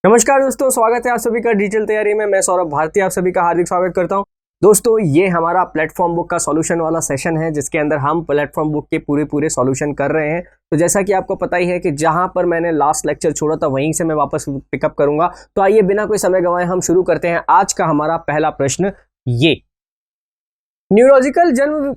नमस्कार दोस्तों, स्वागत है आप सभी का डिजिटल तैयारी में। मैं सौरभ भारती आप सभी का हार्दिक स्वागत करता हूं। दोस्तों, ये हमारा प्लेटफॉर्म बुक का सॉल्यूशन वाला सेशन है जिसके अंदर हम प्लेटफॉर्म बुक के पूरे सॉल्यूशन कर रहे हैं। तो जैसा कि आपको पता ही है कि जहां पर मैंने लास्ट लेक्चर छोड़ा था वहीं से मैं वापस पिकअप करूंगा। तो आइए बिना कोई समय गंवाए हम शुरू करते हैं। आज का हमारा पहला प्रश्न, ये न्यूरोलॉजिकल जन्म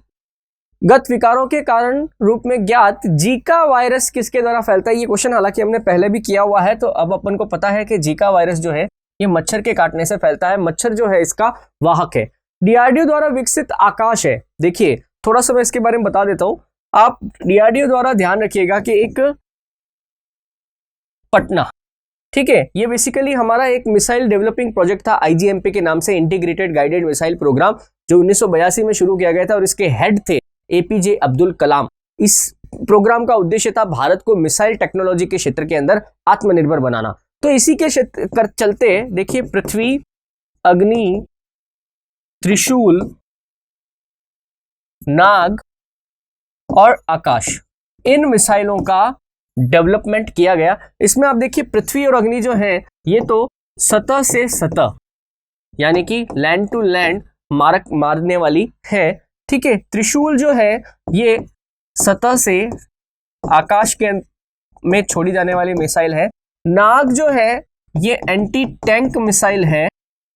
गत विकारों के कारण रूप में ज्ञात जीका वायरस किसके द्वारा फैलता है। ये क्वेश्चन हालांकि हमने पहले भी किया हुआ है, तो अब अपन को पता है कि जीका वायरस जो है ये मच्छर के काटने से फैलता है। मच्छर जो है इसका वाहक है। डीआरडीओ द्वारा विकसित आकाश है। देखिए, थोड़ा सा मैं इसके बारे में बता देता हूं। आप डीआरडीओ द्वारा ध्यान रखिएगा कि एक पटना, ठीक है, ये बेसिकली हमारा एक मिसाइल डेवलपिंग प्रोजेक्ट था आईजीएमपी के नाम से, इंटीग्रेटेड गाइडेड मिसाइल प्रोग्राम, जो 1982 में शुरू किया गया था और इसके हेड थे एपीजे अब्दुल कलाम। इस प्रोग्राम का उद्देश्य था भारत को मिसाइल टेक्नोलॉजी के क्षेत्र के अंदर आत्मनिर्भर बनाना। तो इसी के चलते देखिए, पृथ्वी, अग्नि, त्रिशूल, नाग और आकाश, इन मिसाइलों का डेवलपमेंट किया गया। इसमें आप देखिए, पृथ्वी और अग्नि जो है ये तो सतह से सतह यानी कि लैंड टू लैंड मारने वाली है, ठीक है। त्रिशूल जो है ये सतह से आकाश के में छोड़ी जाने वाली मिसाइल है। नाग जो है ये एंटी टैंक मिसाइल है,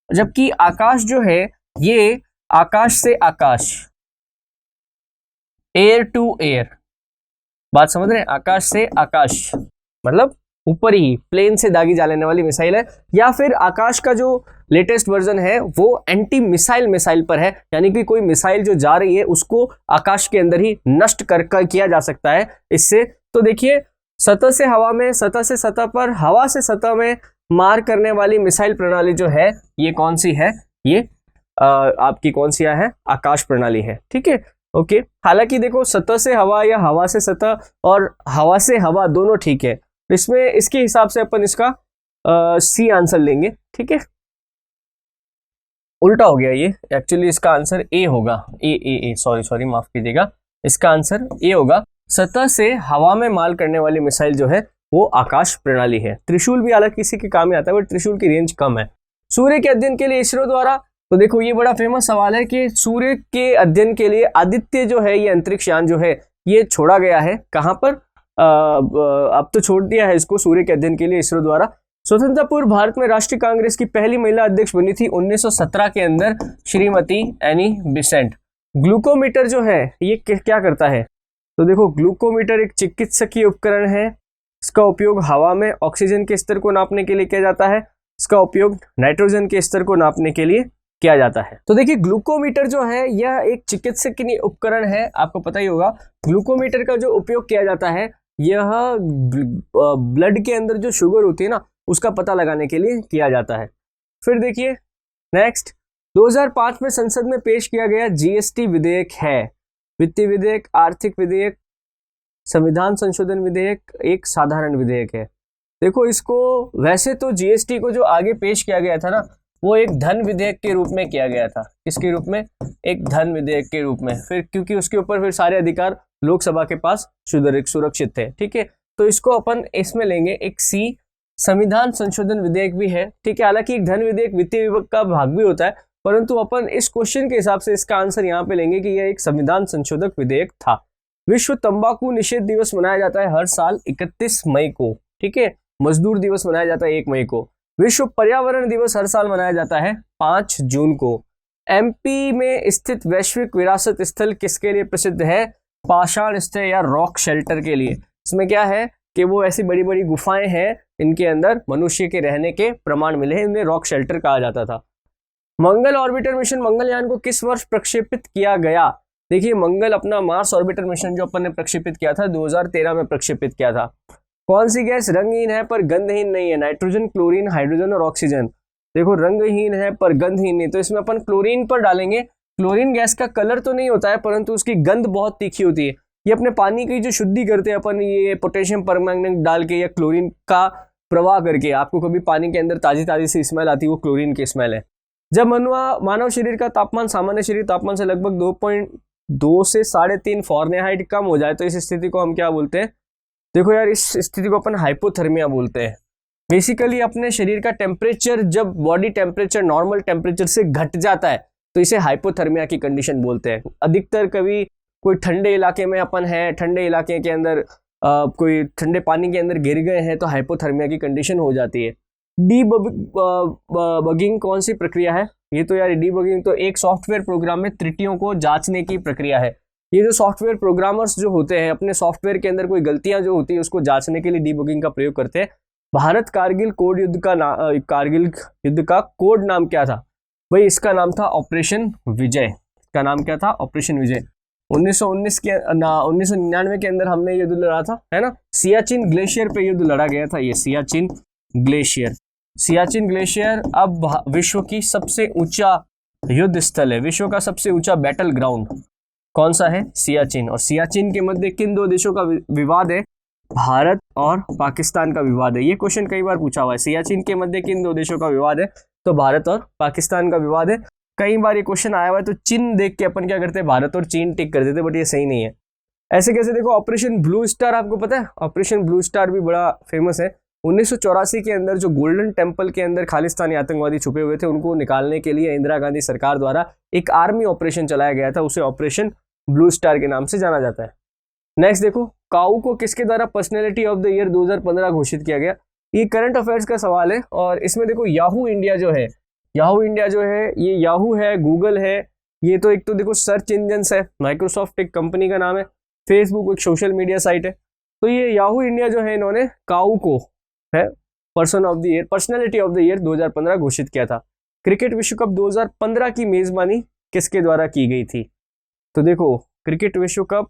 जबकि आकाश जो है ये आकाश से आकाश, एयर टू एयर, बात समझ रहे हैं, आकाश से आकाश मतलब ऊपर ही प्लेन से दागी जा लेने वाली मिसाइल है। या फिर आकाश का जो लेटेस्ट वर्जन है वो एंटी मिसाइल पर है, यानी कि कोई मिसाइल जो जा रही है उसको आकाश के अंदर ही नष्ट कर किया जा सकता है इससे। तो देखिए, सतह से हवा में, सतह से सतह पर, हवा से सतह में मार करने वाली मिसाइल प्रणाली जो है ये कौन सी है, ये आपकी कौन सी है, आकाश प्रणाली है, ठीक है, ओके। हालांकि देखो, सतह से हवा या हवा से सतह और हवा से हवा दोनों ठीक है, इसमें इसके हिसाब से अपन इसका सी आंसर लेंगे, ठीक है। उल्टा हो गया ये, एक्चुअली इसका आंसर ए होगा। ए सॉरी माफ कीजिएगा, इसका आंसर ए होगा। सतह से हवा में मार करने वाली मिसाइल जो है वो आकाश प्रणाली है। त्रिशूल भी हालांकि किसी के काम में आता है, बट त्रिशूल की रेंज कम है। सूर्य के अध्ययन के लिए इसरो द्वारा, तो देखो ये बड़ा फेमस सवाल है कि सूर्य के अध्ययन के लिए आदित्य जो है, ये अंतरिक्ष यान जो है ये छोड़ा गया है कहां पर, अब तो छोड़ दिया है इसको सूर्य के अध्ययन के लिए इसरो द्वारा। स्वतंत्रता पूर्व भारत में राष्ट्रीय कांग्रेस की पहली महिला अध्यक्ष बनी थी 1917 के अंदर, श्रीमती एनी बेसेंट। ग्लूकोमीटर जो है ये क्या करता है, तो देखो, ग्लूकोमीटर एक चिकित्सकीय उपकरण है। इसका उपयोग हवा में ऑक्सीजन के स्तर को नापने के लिए किया जाता है। इसका उपयोग नाइट्रोजन के स्तर को नापने के लिए किया जाता है। तो देखिए, ग्लूकोमीटर जो है यह एक चिकित्सकीय उपकरण है, आपको पता ही होगा। ग्लूकोमीटर का जो उपयोग किया जाता है यह ब्लड के अंदर जो शुगर होती है ना, उसका पता लगाने के लिए किया जाता है। फिर देखिए नेक्स्ट, 2005 में संसद में पेश किया गया जीएसटी विधेयक है। वित्तीय विधेयक, आर्थिक विधेयक, संविधान संशोधन विधेयक, एक साधारण विधेयक है। देखो, इसको वैसे तो जीएसटी को जो आगे पेश किया गया था ना, वो एक धन विधेयक के रूप में किया गया था। किसके रूप में, एक धन विधेयक के रूप में। फिर क्योंकि उसके ऊपर फिर सारे अधिकार लोकसभा के पास सुरक्षित थे, ठीक है, तो इसको अपन इसमें लेंगे एक सी। संविधान संशोधन विधेयक भी है, ठीक है। हालांकि एक धन विधेयक वित्तीय विभाग का भाग भी होता है, परंतु अपन इस क्वेश्चन के हिसाब से इसका आंसर यहाँ पे लेंगे कि यह एक संविधान संशोधक विधेयक था। विश्व तंबाकू निषेध दिवस मनाया जाता है हर साल 31 मई को, ठीक है। मजदूर दिवस मनाया जाता है 1 मई को। विश्व पर्यावरण दिवस हर साल मनाया जाता है 5 जून को। एमपी में स्थित वैश्विक विरासत स्थल किसके लिए प्रसिद्ध है, पाषाण स्थल या रॉक शेल्टर के लिए। इसमें क्या है कि वो ऐसी बड़ी बड़ी गुफाएं हैं, इनके अंदर मनुष्य के रहने के प्रमाण मिले हैं, इन्हें रॉक शेल्टर कहा जाता था। मंगल ऑर्बिटर मिशन, मंगलयान को किस वर्ष प्रक्षेपित किया गया। देखिए, मंगल अपना मार्स ऑर्बिटर मिशन जो अपन ने प्रक्षेपित किया था 2013 में प्रक्षेपित किया था। कौन सी गैस रंगहीन है पर गंधहीन नहीं है, नाइट्रोजन, क्लोरीन, हाइड्रोजन और ऑक्सीजन। देखो, रंगहीन है पर गंधहीन नहीं, तो इसमें अपन क्लोरीन पर डालेंगे। क्लोरीन गैस का कलर तो नहीं होता है, परंतु उसकी गंध बहुत तीखी होती है। ये अपने पानी की जो शुद्धि करते हैं अपन, ये पोटेशियम परमैंगनेट डाल के या क्लोरीन का प्रवाह करके, आपको कभी पानी के अंदर ताजी ताजी सी स्मेल आती है, वो क्लोरीन की स्मेल है। जब मानव शरीर का तापमान सामान्य शरीर तापमान से लगभग 2.2 से 3.5 फ़ारेनहाइट कम हो जाए तो इस स्थिति को हम क्या बोलते हैं। देखो यार, इस स्थिति को अपन हाइपोथर्मिया बोलते हैं। बेसिकली अपने शरीर का टेम्परेचर जब बॉडी टेम्परेचर नॉर्मल टेम्परेचर से घट जाता है तो इसे हाइपोथर्मिया की कंडीशन बोलते हैं। अधिकतर कभी कोई ठंडे इलाके में अपन है, ठंडे इलाके के अंदर कोई ठंडे पानी के अंदर गिर गए हैं तो हाइपोथर्मिया की कंडीशन हो जाती है। डीबगिंग कौन सी प्रक्रिया है? ये तो यार डीबगिंग तो एक सॉफ्टवेयर प्रोग्राम में त्रुटियों को जांचने की प्रक्रिया है। ये जो सॉफ्टवेयर प्रोग्रामर्स जो होते हैं अपने सॉफ्टवेयर के अंदर कोई गलतियां जो होती है उसको जांचने के लिए डीबगिंग का प्रयोग करते हैं। भारत कारगिल कारगिल युद्ध का कोड नाम क्या था? भाई इसका नाम था ऑपरेशन विजय। इसका नाम क्या था? ऑपरेशन विजय। 1999 के अंदर हमने युद्ध लड़ा था, है ना, सियाचिन ग्लेशियर पे युद्ध लड़ा गया था। ये सियाचिन ग्लेशियर अब विश्व की सबसे ऊंचा युद्ध स्थल है, विश्व का सबसे ऊंचा बैटल ग्राउंड कौन सा है? सियाचिन। और सियाचिन के मध्य किन दो देशों का विवाद है? भारत और पाकिस्तान का विवाद है। ये क्वेश्चन कई बार पूछा हुआ है, सियाचिन के मध्य किन दो देशों का विवाद है? तो भारत और पाकिस्तान का विवाद है। कई बार ये क्वेश्चन आया हुआ है तो चिन्ह देख के अपन क्या करते हैं, भारत और चीन टिक कर देते, बट ये सही नहीं है। ऐसे कैसे? देखो ऑपरेशन ब्लू स्टार आपको पता है, ऑपरेशन ब्लू स्टार भी बड़ा फेमस है। 1984 के अंदर जो गोल्डन टेम्पल के अंदर खालिस्तानी आतंकवादी छुपे हुए थे उनको निकालने के लिए इंदिरा गांधी सरकार द्वारा एक आर्मी ऑपरेशन चलाया गया था, उसे ऑपरेशन ब्लू स्टार के नाम से जाना जाता है। नेक्स्ट देखो, काऊ को किसके द्वारा पर्सनैलिटी ऑफ द ईयर 2015 घोषित किया गया? ये करंट अफेयर्स का सवाल है। और इसमें देखो याहू इंडिया जो है, ये याहू है, गूगल है, ये तो एक तो देखो सर्च इंजन है, माइक्रोसॉफ्ट एक कंपनी का नाम है, फेसबुक एक सोशल मीडिया साइट है। तो ये याहू इंडिया जो है इन्होंने काऊ को है पर्सनैलिटी ऑफ द ईयर 2015 घोषित किया था। क्रिकेट विश्व कप 2015 की मेजबानी किसके द्वारा की गई थी? तो देखो क्रिकेट विश्व कप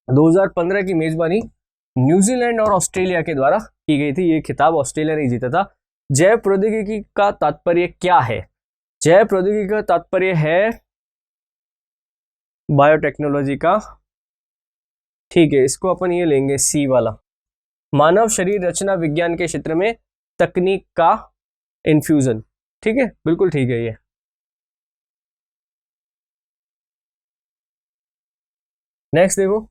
2015 की मेजबानी न्यूजीलैंड और ऑस्ट्रेलिया के द्वारा की गई थी। ये खिताब ऑस्ट्रेलिया ने जीता था। जैव प्रौद्योगिकी का तात्पर्य क्या है? जैव प्रौद्योगिकी का तात्पर्य है बायोटेक्नोलॉजी का, ठीक है, इसको अपन ये लेंगे सी वाला, मानव शरीर रचना विज्ञान के क्षेत्र में तकनीक का इन्फ्यूजन। ठीक है, बिल्कुल ठीक है। ये नेक्स्ट देखो,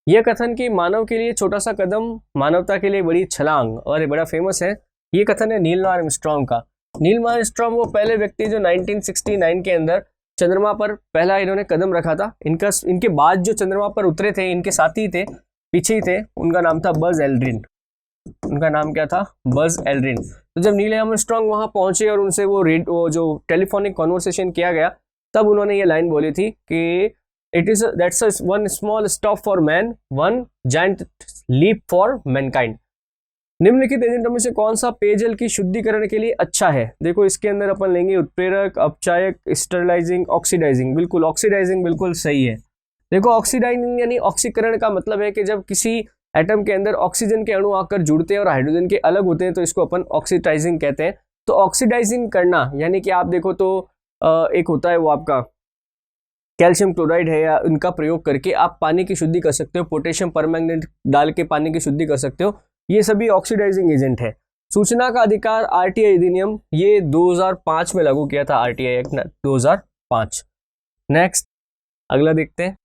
यह कथन कि मानव के लिए छोटा सा कदम मानवता के लिए बड़ी छलांग, और ये बड़ा फेमस है, ये कथन है नील आर्मस्ट्रांग का। नील आर्मस्ट्रांग वो पहले व्यक्ति जो 1969 के अंदर चंद्रमा पर पहला इन्होंने कदम रखा था। इनके बाद जो चंद्रमा पर उतरे थे, इनके साथी थे, पीछे ही थे, उनका नाम था बज एल्ड्रिन। उनका नाम क्या था? Buzz Aldrin. तो जब नील आर्मस्ट्रांग वहां पहुंचे और उनसे वो जो टेलीफोनिक कॉन्वर्सेशन किया गया, तब उन्होंने ये लाइन बोली थी कि that's one small step for man, one giant leap for mankind। निम्नलिखित एजेंटों में से कौन सा पेयजल की शुद्धिकरण के लिए अच्छा है? देखो इसके अंदर अपन लेंगे उत्प्रेरक, अपचायक, स्टरलाइजिंग, ऑक्सीडाइजिंग। बिल्कुल ऑक्सीडाइजिंग बिल्कुल सही है। देखो ऑक्सीडाइजिंग यानी ऑक्सीकरण का मतलब है कि जब किसी एटम के अंदर ऑक्सीजन के अणु आकर जुड़ते हैं और हाइड्रोजन के अलग होते हैं तो इसको अपन ऑक्सीडाइजिंग कहते हैं। तो ऑक्सीडाइजिंग करना यानी कि आप देखो तो एक होता है वो आपका कैल्शियम क्लोराइड है, या उनका प्रयोग करके आप पानी की शुद्धि कर सकते हो, पोटेशियम परमैंगनेट डाल के पानी की शुद्धि कर सकते हो। ये सभी ऑक्सीडाइजिंग एजेंट है। सूचना का अधिकार आरटीआई अधिनियम ये 2005 में लागू किया था, आरटीआई एक्ट 2005। नेक्स्ट अगला देखते हैं,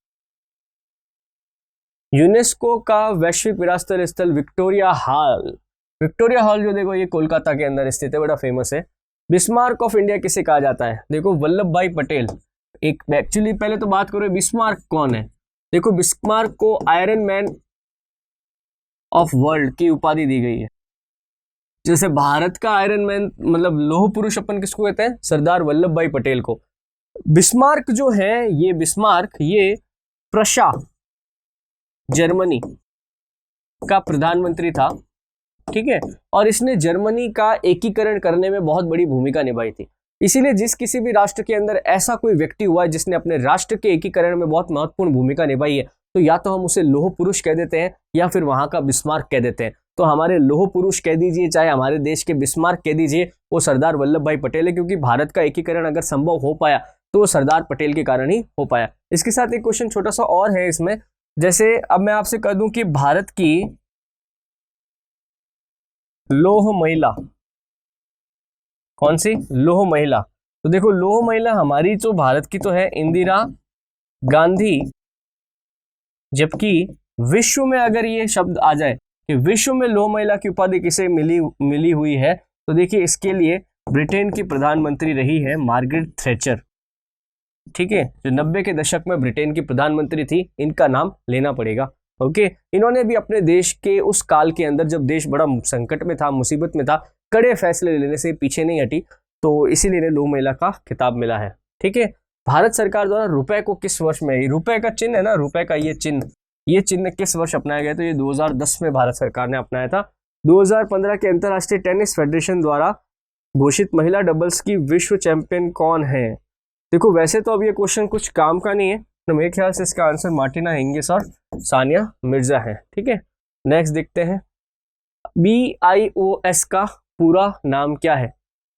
यूनेस्को का वैश्विक विरासत स्थल विक्टोरिया हॉल। विक्टोरिया हॉल जो देखो ये कोलकाता के अंदर स्थित है, बड़ा फेमस है। बिस्मार्क ऑफ इंडिया किसे कहा जाता है? देखो वल्लभ भाई पटेल। एक एक्चुअली पहले तो बात करो बिस्मार्क कौन है। देखो बिस्मार्क को आयरन मैन ऑफ वर्ल्ड की उपाधि दी गई है। जैसे भारत का आयरन मैन मतलब लोह पुरुष अपन किसको कहते हैं? सरदार वल्लभ भाई पटेल को। बिस्मार्क जो है ये प्रशा जर्मनी का प्रधानमंत्री था, ठीक है, और इसने जर्मनी का एकीकरण करने में बहुत बड़ी भूमिका निभाई थी। इसीलिए जिस किसी भी राष्ट्र के अंदर ऐसा कोई व्यक्ति हुआ है जिसने अपने राष्ट्र के एकीकरण में बहुत महत्वपूर्ण भूमिका निभाई है, तो या तो हम उसे लोह पुरुष कह देते हैं या फिर वहां का बिस्मार्क कह देते हैं। तो हमारे लोह पुरुष कह दीजिए चाहे हमारे देश के बिस्मार्क कह दीजिए, वो सरदार वल्लभ भाई पटेल है, क्योंकि भारत का एकीकरण अगर संभव हो पाया तो वो सरदार पटेल के कारण ही हो पाया। इसके साथ एक क्वेश्चन छोटा सा और है इसमें, जैसे अब मैं आपसे कह दूं कि भारत की लौह महिला कौन सी? लौह महिला। तो देखो लौह महिला हमारी तो भारत की तो है इंदिरा गांधी, जबकि विश्व में अगर ये शब्द आ जाए कि विश्व में लौह महिला की उपाधि किसे मिली हुई है, तो देखिए इसके लिए ब्रिटेन की प्रधानमंत्री रही है मार्गरेट थैचर। ठीक है, जो 90 के दशक में ब्रिटेन की प्रधानमंत्री थी, इनका नाम लेना पड़ेगा। ओके, इन्होंने भी अपने देश के उस काल के अंदर जब देश बड़ा संकट में था, मुसीबत में था, कड़े फैसले लेने से पीछे नहीं हटी, तो इसीलिए इन्हें लौह महिला का खिताब मिला है। ठीक है, भारत सरकार द्वारा रुपए को किस वर्ष में, रुपए का चिन्ह है ना, रुपए का ये चिन्ह किस वर्ष अपनाया गया? तो ये 2010 में भारत सरकार ने अपनाया था। 2015 के अंतर्राष्ट्रीय टेनिस फेडरेशन द्वारा घोषित महिला डबल्स की विश्व चैंपियन कौन है? देखो वैसे तो अब ये क्वेश्चन कुछ काम का नहीं है, तो मेरे ख्याल से इसका आंसर मार्टिना हिंगिस और सानिया मिर्जा है। ठीक है, नेक्स्ट देखते हैं, BIOS का पूरा नाम क्या है?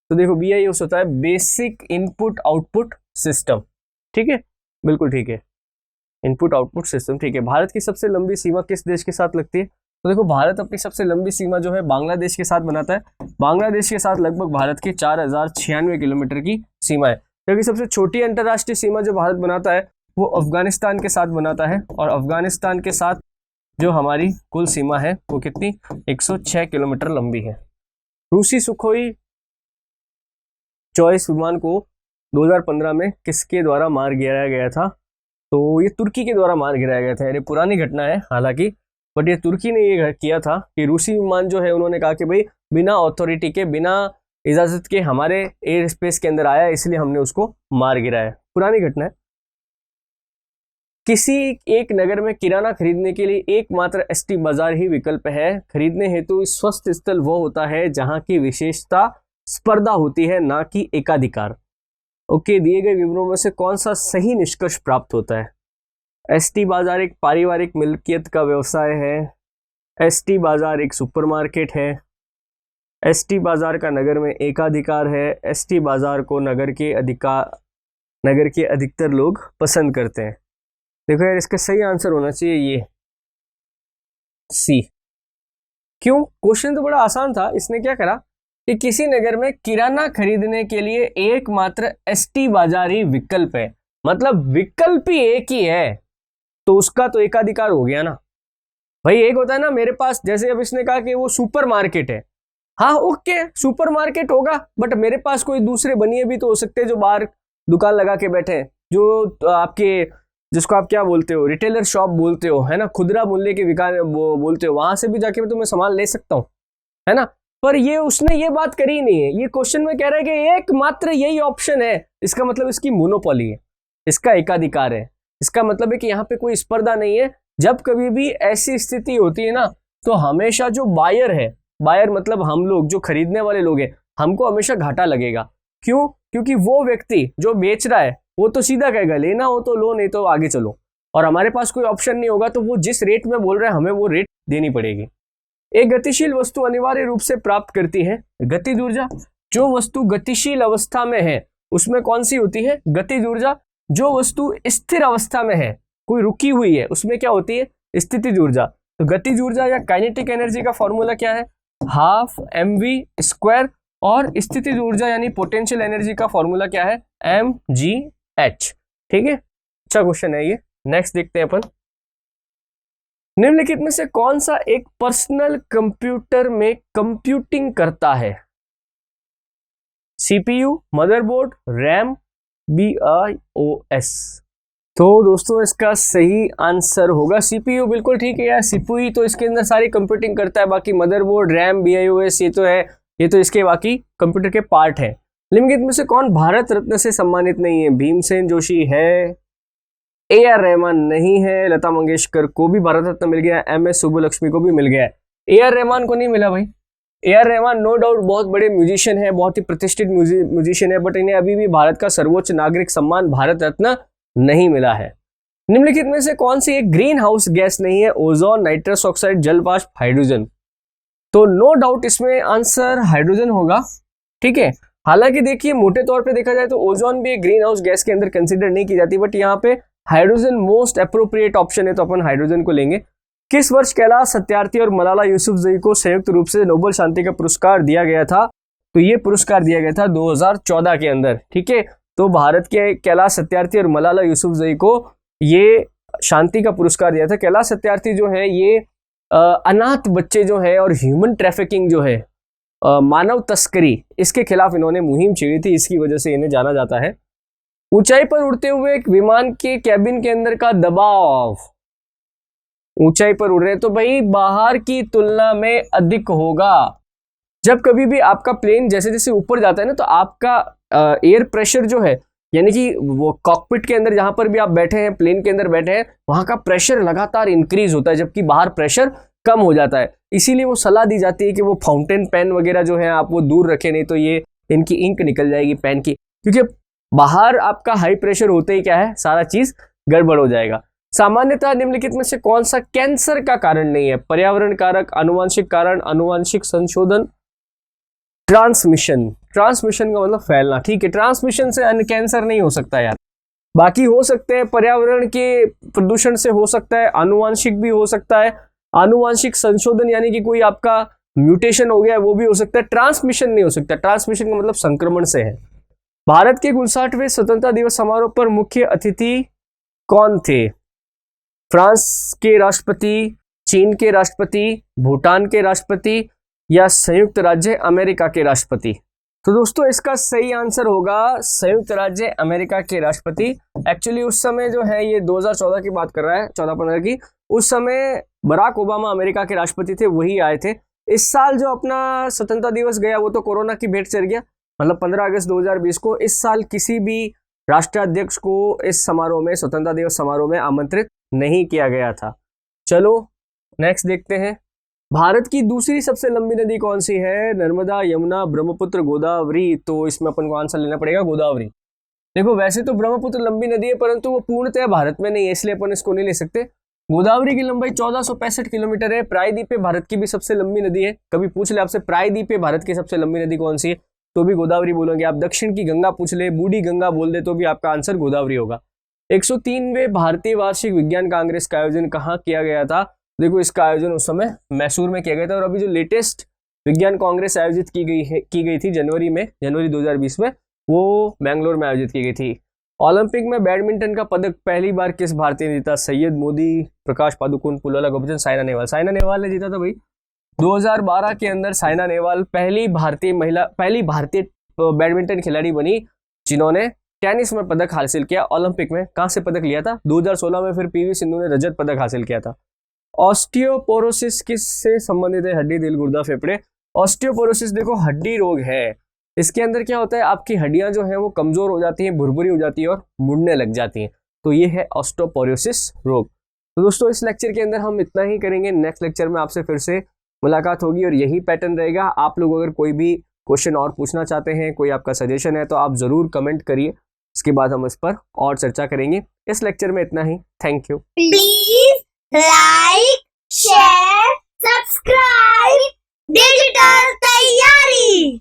तो देखो BIOS होता है बेसिक इनपुट आउटपुट सिस्टम। ठीक है, बिल्कुल ठीक है, इनपुट आउटपुट सिस्टम। ठीक है, भारत की सबसे लंबी सीमा किस देश के साथ लगती है? तो देखो भारत अपनी सबसे लंबी सीमा जो है बांग्लादेश के साथ बनाता है। बांग्लादेश के साथ लगभग भारत की 4096 किलोमीटर की सीमा है, क्योंकि सबसे छोटी अंतर्राष्ट्रीय सीमा जो भारत बनाता है वो अफगानिस्तान के साथ बनाता है, और अफगानिस्तान के साथ जो हमारी कुल सीमा है वो कितनी, 106 किलोमीटर लंबी है। रूसी सुखोई 24 विमान को 2015 में किसके द्वारा मार गिराया गया था? तो ये तुर्की के द्वारा मार गिराया गया था। ये पुरानी घटना है हालांकि, बट ये तुर्की ने ये किया था कि रूसी विमान जो है उन्होंने कहा कि भाई बिना अथॉरिटी के, बिना इजाजत के हमारे एयर स्पेस के अंदर आया, इसलिए हमने उसको मार गिराया। पुरानी घटना है। किसी एक नगर में किराना खरीदने के लिए एकमात्र एसटी बाजार ही विकल्प है। खरीदने हेतु स्वस्थ स्थल वो होता है जहां की विशेषता स्पर्धा होती है, ना कि एकाधिकार। ओके, दिए गए विवरणों में से कौन सा सही निष्कर्ष प्राप्त होता है? एसटी बाजार एक पारिवारिक मिल्कियत का व्यवसाय है, एसटी बाजार एक सुपरमार्केट है, एसटी बाजार का नगर में एकाधिकार है, एसटी बाजार को नगर के अधिकतर लोग पसंद करते हैं। देखो यार, इसका सही आंसर होना चाहिए ये सी। क्यों? क्वेश्चन तो बड़ा आसान था। इसने क्या करा कि किसी नगर में किराना खरीदने के लिए एकमात्र एसटी बाजार ही विकल्प है, मतलब विकल्प ही एक ही है, तो उसका तो एकाधिकार हो गया ना भाई। एक होता है ना मेरे पास, जैसे अब इसने कहा कि वो सुपरमार्केट है, हाँ ओके सुपरमार्केट होगा, बट मेरे पास कोई दूसरे बनिए भी तो हो सकते हैं जो बाहर दुकान लगा के बैठे हैं, जो आपके, जिसको आप क्या बोलते हो, रिटेलर शॉप बोलते हो, है ना, खुदरा मूल्य की वो बोलते हो, वहां से भी जाके तो मैं सामान ले सकता हूँ, है ना। पर ये उसने ये बात करी नहीं है। ये क्वेश्चन में कह रहा है कि एकमात्र यही ऑप्शन है, इसका मतलब इसकी मोनोपोली है, इसका एकाधिकार है। इसका मतलब है कि यहाँ पे कोई स्पर्धा नहीं है। जब कभी भी ऐसी स्थिति होती है ना, तो हमेशा जो बायर है, बायर मतलब हम लोग, जो खरीदने वाले लोग हैं, हमको हमेशा घाटा लगेगा। क्यों? क्योंकि वो व्यक्ति जो बेच रहा है वो तो सीधा कहेगा लेना हो तो लो, नहीं तो आगे चलो, और हमारे पास कोई ऑप्शन नहीं होगा, तो वो जिस रेट में बोल रहे हैं हमें वो रेट देनी पड़ेगी। एक गतिशील वस्तु अनिवार्य रूप से प्राप्त करती है गतिज ऊर्जा। जो वस्तु गतिशील अवस्था में है उसमें कौन सी होती है? गतिज ऊर्जा। जो वस्तु स्थिर अवस्था में है, कोई रुकी हुई है, उसमें क्या होती है? स्थितिज ऊर्जा। तो गतिज ऊर्जा या काइनेटिक एनर्जी का फॉर्मूला क्या है? 12mv², और स्थितिज ऊर्जा यानी पोटेंशियल एनर्जी का फॉर्मूला क्या है? mgh। ठीक है, अच्छा क्वेश्चन है ये। नेक्स्ट देखते हैं अपन, निम्नलिखित में से कौन सा एक पर्सनल कंप्यूटर में कंप्यूटिंग करता है? CPU, motherboard, RAM, BIOS। तो दोस्तों इसका सही आंसर होगा सीपीयू। बिल्कुल ठीक है यार, सीपीयू तो इसके अंदर सारी कंप्यूटिंग करता है, बाकी मदरबोर्ड, रैम, BIOS ये तो है, ये तो इसके बाकी कंप्यूटर के पार्ट है। निम्नलिखित में से कौन भारत रत्न से सम्मानित नहीं है? भीमसेन जोशी है, AR रहमान नहीं है, लता मंगेशकर को भी भारत रत्न मिल गया, MS सुब्बुलक्ष्मी को भी मिल गया है, AR रहमान को नहीं मिला भाई। AR रहमान नो डाउट बहुत बड़े म्यूजिशियन है, बहुत ही प्रतिष्ठित म्यूजिशियन है, बट इन्हें अभी भी भारत का सर्वोच्च नागरिक सम्मान भारत रत्न नहीं मिला है। निम्नलिखित में से कौन सी एक ग्रीन हाउस गैस नहीं है? ओजोन, नाइट्रस ऑक्साइड, जल वाष्प, हाइड्रोजन। तो नो डाउट इसमें आंसर हाइड्रोजन होगा। ठीक है, हालांकि देखिए मोटे तौर पे देखा जाए तो ओजोन भी एक ग्रीन हाउस गैस के अंदर कंसिडर नहीं की जाती, बट यहाँ पे हाइड्रोजन मोस्ट अप्रोप्रिएट ऑप्शन है, तो अपन हाइड्रोजन को लेंगे। किस वर्ष कैलाश सत्यार्थी और मलाला यूसुफजई को संयुक्त रूप से नोबेल शांति का पुरस्कार दिया गया था? तो ये पुरस्कार दिया गया था 2014 के अंदर। ठीक है, तो भारत के कैलाश सत्यार्थी और मलाला यूसुफजई को ये शांति का पुरस्कार दिया था। कैलाश सत्यार्थी जो है ये अनाथ बच्चे जो है और ह्यूमन ट्रैफिकिंग जो है, मानव तस्करी, इसके खिलाफ इन्होंने मुहिम छेड़ी थी, इसकी वजह से इन्हें जाना जाता है। ऊंचाई पर उड़ते हुए एक विमान के कैबिन के अंदर का दबाव, ऊंचाई पर उड़ रहे हैं तो भाई बाहर की तुलना में अधिक होगा। जब कभी भी आपका प्लेन जैसे जैसे ऊपर जाता है ना, तो आपका एयर प्रेशर जो है, यानी कि वो कॉकपिट के अंदर जहां पर भी आप बैठे हैं, प्लेन के अंदर बैठे हैं, वहां का प्रेशर लगातार इंक्रीज होता है, जबकि बाहर प्रेशर कम हो जाता है। इसीलिए वो सलाह दी जाती है कि वो फाउंटेन पेन वगैरह जो है आप वो दूर रखें, नहीं तो ये इनकी इंक निकल जाएगी पेन की, क्योंकि बाहर आपका हाई प्रेशर होते ही क्या है, सारा चीज गड़बड़ हो जाएगा। सामान्यतः निम्नलिखित में से कौन सा कैंसर का कारण नहीं है? पर्यावरण कारक, आनुवंशिक कारण, आनुवंशिक संशोधन, ट्रांसमिशन। ट्रांसमिशन का मतलब फैलना, ठीक है, ट्रांसमिशन से अन्य कैंसर नहीं हो सकता यार, बाकी हो सकते हैं, पर्यावरण के प्रदूषण से हो सकता है, आनुवंशिक भी हो सकता है, आनुवंशिक संशोधन यानी कि कोई आपका म्यूटेशन हो गया है वो भी हो सकता है, ट्रांसमिशन नहीं हो सकता। ट्रांसमिशन का मतलब संक्रमण से है। भारत के 59वें स्वतंत्रता दिवस समारोह पर मुख्य अतिथि कौन थे? फ्रांस के राष्ट्रपति, चीन के राष्ट्रपति, भूटान के राष्ट्रपति या संयुक्त राज्य अमेरिका के राष्ट्रपति? तो दोस्तों इसका सही आंसर होगा संयुक्त राज्य अमेरिका के राष्ट्रपति। एक्चुअली उस समय जो है, ये 2014 की बात कर रहा है, 14-15 की, उस समय बराक ओबामा अमेरिका के राष्ट्रपति थे, वही आए थे। इस साल जो अपना स्वतंत्रता दिवस गया वो तो कोरोना की भेंट चढ़ गया, मतलब 15 अगस्त 2020 को। इस साल किसी भी राष्ट्राध्यक्ष को इस समारोह में, स्वतंत्रता दिवस समारोह में आमंत्रित नहीं किया गया था। चलो नेक्स्ट देखते हैं। भारत की दूसरी सबसे लंबी नदी कौन सी है? नर्मदा, यमुना, ब्रह्मपुत्र, गोदावरी? तो इसमें अपन को आंसर लेना पड़ेगा गोदावरी। देखो वैसे तो ब्रह्मपुत्र लंबी नदी है, परंतु वो पूर्णतः भारत में नहीं है, इसलिए अपन इसको नहीं ले सकते। गोदावरी की लंबाई 1465 किलोमीटर है। प्रायद्वीप भारत की भी सबसे लंबी नदी है। कभी पूछ ले आपसे प्रायद्वीप भारत की सबसे लंबी नदी कौन सी है, तो भी गोदावरी बोलोगे आप। दक्षिण की गंगा पूछ ले, बूढ़ी गंगा बोल दे, तो भी आपका आंसर गोदावरी होगा। 103वें भारतीय वार्षिक विज्ञान कांग्रेस का आयोजन कहाँ किया गया था? देखो इसका आयोजन उस समय मैसूर में किया गया था, और अभी जो लेटेस्ट विज्ञान कांग्रेस आयोजित की गई थी जनवरी 2020 में, वो बेंगलोर में आयोजित की गई थी। ओलंपिक में बैडमिंटन का पदक पहली बार किस भारतीय ने जीता? सैयद मोदी, प्रकाश पादुकोण, पुल्ला गोपीचंद, साइना नेहवाल? साइना नेहवाल ने जीता था भाई 2012 के अंदर। साइना नेहवाल पहली भारतीय बैडमिंटन खिलाड़ी बनी जिन्होंने टेनिस में पदक हासिल किया ओलंपिक में। कहां से पदक लिया था? 2016 में फिर पीवी सिंधु ने रजत पदक हासिल किया था। ऑस्टियोपोरोसिस किससे संबंधित है? हड्डी, दिल, गुर्दा, फेफड़े? ऑस्टियोपोरोसिस देखो हड्डी रोग है। इसके अंदर क्या होता है, आपकी हड्डियां जो है वो कमजोर हो जाती हैं, भुरभुरी हो जाती है और मुड़ने लग जाती हैं, तो ये है ऑस्टियोपोरोसिस रोग। तो दोस्तों इस लेक्चर के अंदर हम इतना ही करेंगे। नेक्स्ट लेक्चर में आपसे फिर से मुलाकात होगी और यही पैटर्न रहेगा। आप लोग अगर कोई भी क्वेश्चन और पूछना चाहते हैं, कोई आपका सजेशन है, तो आप जरूर कमेंट करिए, इसके बाद हम इस पर और चर्चा करेंगे। इस लेक्चर में इतना ही। Thank you. Please like, share